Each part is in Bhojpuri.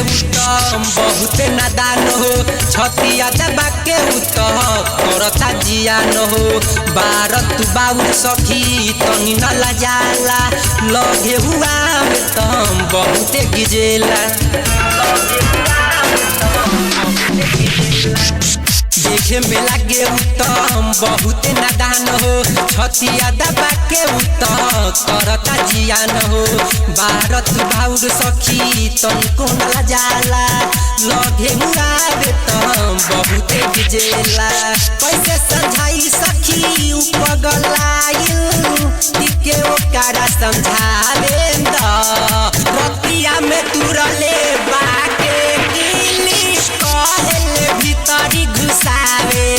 उत्तम बहुत नादान हो छतिया दबा के उत्तम करता जियान हो बारत बाबू सखी तनी न लजाला लगे हुआ में तम बहुत गिजेला देखे में लगे उत्तम बहुत नादान हो छतिया दबा के उत्तम करता जियान हो भारत भाउर सखी तनिको न लजाला लगे मुराद तम बहुत गिजेला कैसे समझाई सखी उपगलाइल टिके ओकरा समझावे रतिया में तुरले बाके किली कहले भीतरी घुसावे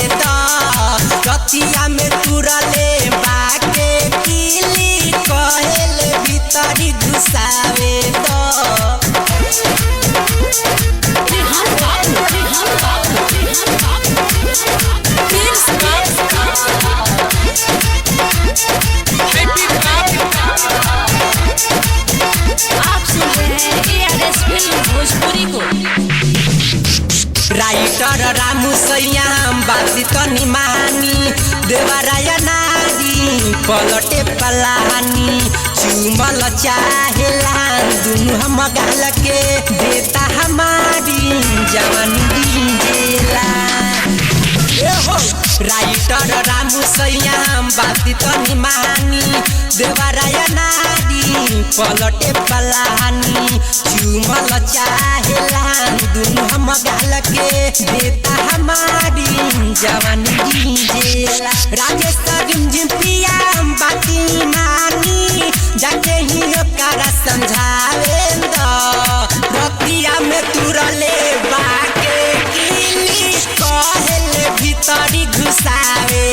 रतिया में तुरले बाके किली कहले भीतरी घुसावे आप सुन रहे हैं ARS फिल्म भोजपुरी को। राइटर रामू सैयाम बात तनी मानी देवराय नारी पलटे पलानी चुमल चाहेला दुनु हम गाल के देता हमारी जवानी डीजेला राइटर रामू सैयाम बात तनी मानी देवराय नारी पलटे पलानी चुमल चाहेला दुनु हम गाल के देता हमारी जवानी डीजेला राजेश रिमझिम पिया बाती मानी जाके ही ओकरा समझावे रतिया में तुरले बाके किली कहले भीतरी घुसावे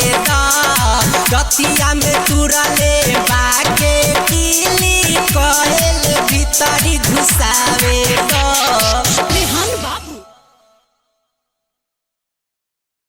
रतिया में तुरले बाके किली कहले भीतरी घुसावे।